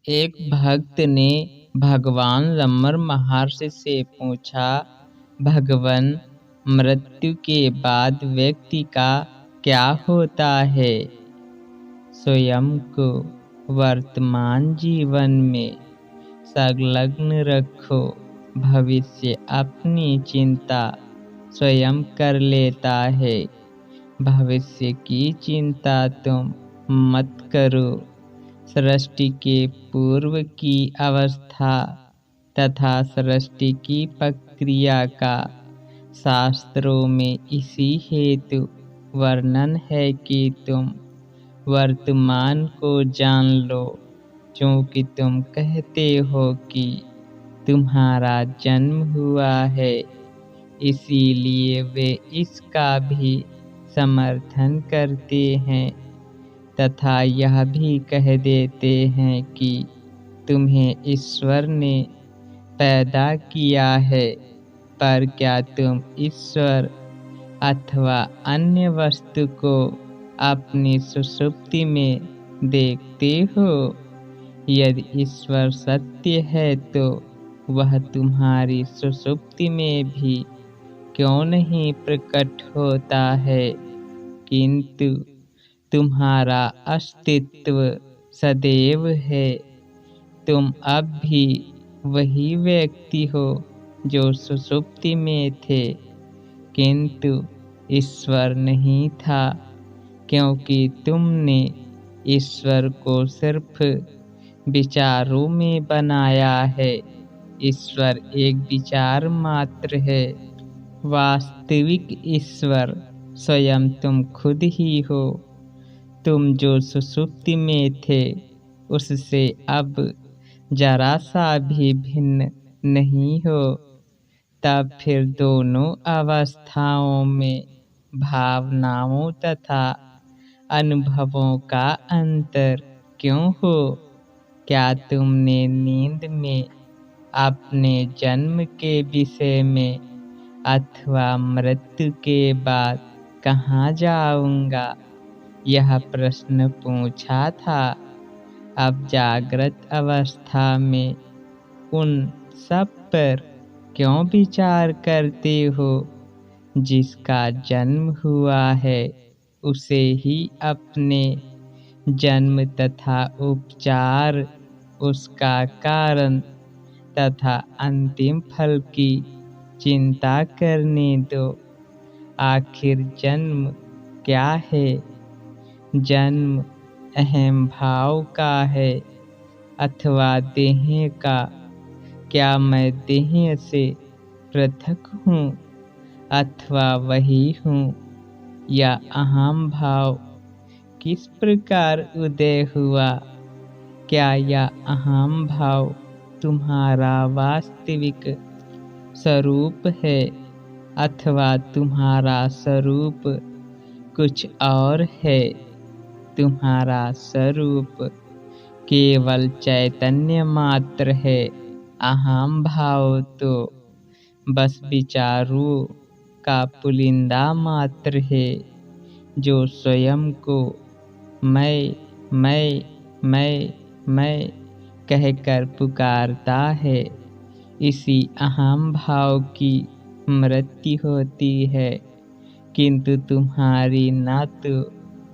एक भक्त ने भगवान रमण महर्षि से पूछा, भगवान, मृत्यु के बाद व्यक्ति का क्या होता है? स्वयं को वर्तमान जीवन में संलग्न रखो। भविष्य अपनी चिंता स्वयं कर लेता है। भविष्य की चिंता तुम मत करो। सृष्टि के पूर्व की अवस्था तथा सृष्टि की प्रक्रिया का शास्त्रों में इसी हेतु वर्णन है कि तुम वर्तमान को जान लो। क्योंकि तुम कहते हो कि तुम्हारा जन्म हुआ है, इसीलिए वे इसका भी समर्थन करते हैं तथा यह भी कह देते हैं कि तुम्हें ईश्वर ने पैदा किया है। पर क्या तुम ईश्वर अथवा अन्य वस्तु को अपनी सुषुप्ति में देखते हो? यदि ईश्वर सत्य है तो वह तुम्हारी सुषुप्ति में भी क्यों नहीं प्रकट होता है? किंतु तुम्हारा अस्तित्व सदैव है। तुम अब भी वही व्यक्ति हो जो सुषुप्ति में थे, किंतु ईश्वर नहीं था, क्योंकि तुमने ईश्वर को सिर्फ विचारों में बनाया है। ईश्वर एक विचार मात्र है। वास्तविक ईश्वर स्वयं तुम खुद ही हो। तुम जो सुषुप्ति में थे उससे अब जरा सा भी भिन्न नहीं हो। तब फिर दोनों अवस्थाओं में भावनाओं तथा अनुभवों का अंतर क्यों हो? क्या तुमने नींद में अपने जन्म के विषय में अथवा मृत्यु के बाद कहाँ जाऊंगा यह प्रश्न पूछा था? अब जागृत अवस्था में उन सब पर क्यों विचार करते हो? जिसका जन्म हुआ है उसे ही अपने जन्म तथा उपचार, उसका कारण तथा अंतिम फल की चिंता करने दो। आखिर जन्म क्या है? जन्म अहम भाव का है अथवा देह का? क्या मैं देह से पृथक हूँ अथवा वही हूँ? या अहम भाव किस प्रकार उदय हुआ? क्या यह अहम भाव तुम्हारा वास्तविक स्वरूप है अथवा तुम्हारा स्वरूप कुछ और है? तुम्हारा स्वरूप केवल चैतन्य मात्र है। अहम भाव तो बस विचारों का पुलिंदा मात्र है, जो स्वयं को मैं कहकर पुकारता है। इसी अहम भाव की मृत्यु होती है, किंतु तुम्हारी ना तो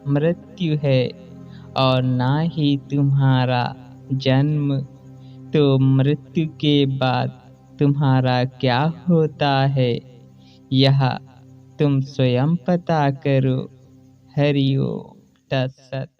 मृत्यु है और ना ही तुम्हारा जन्म। तो मृत्यु के बाद तुम्हारा क्या होता है, यह तुम स्वयं पता करो। हरि ओम तत्सत।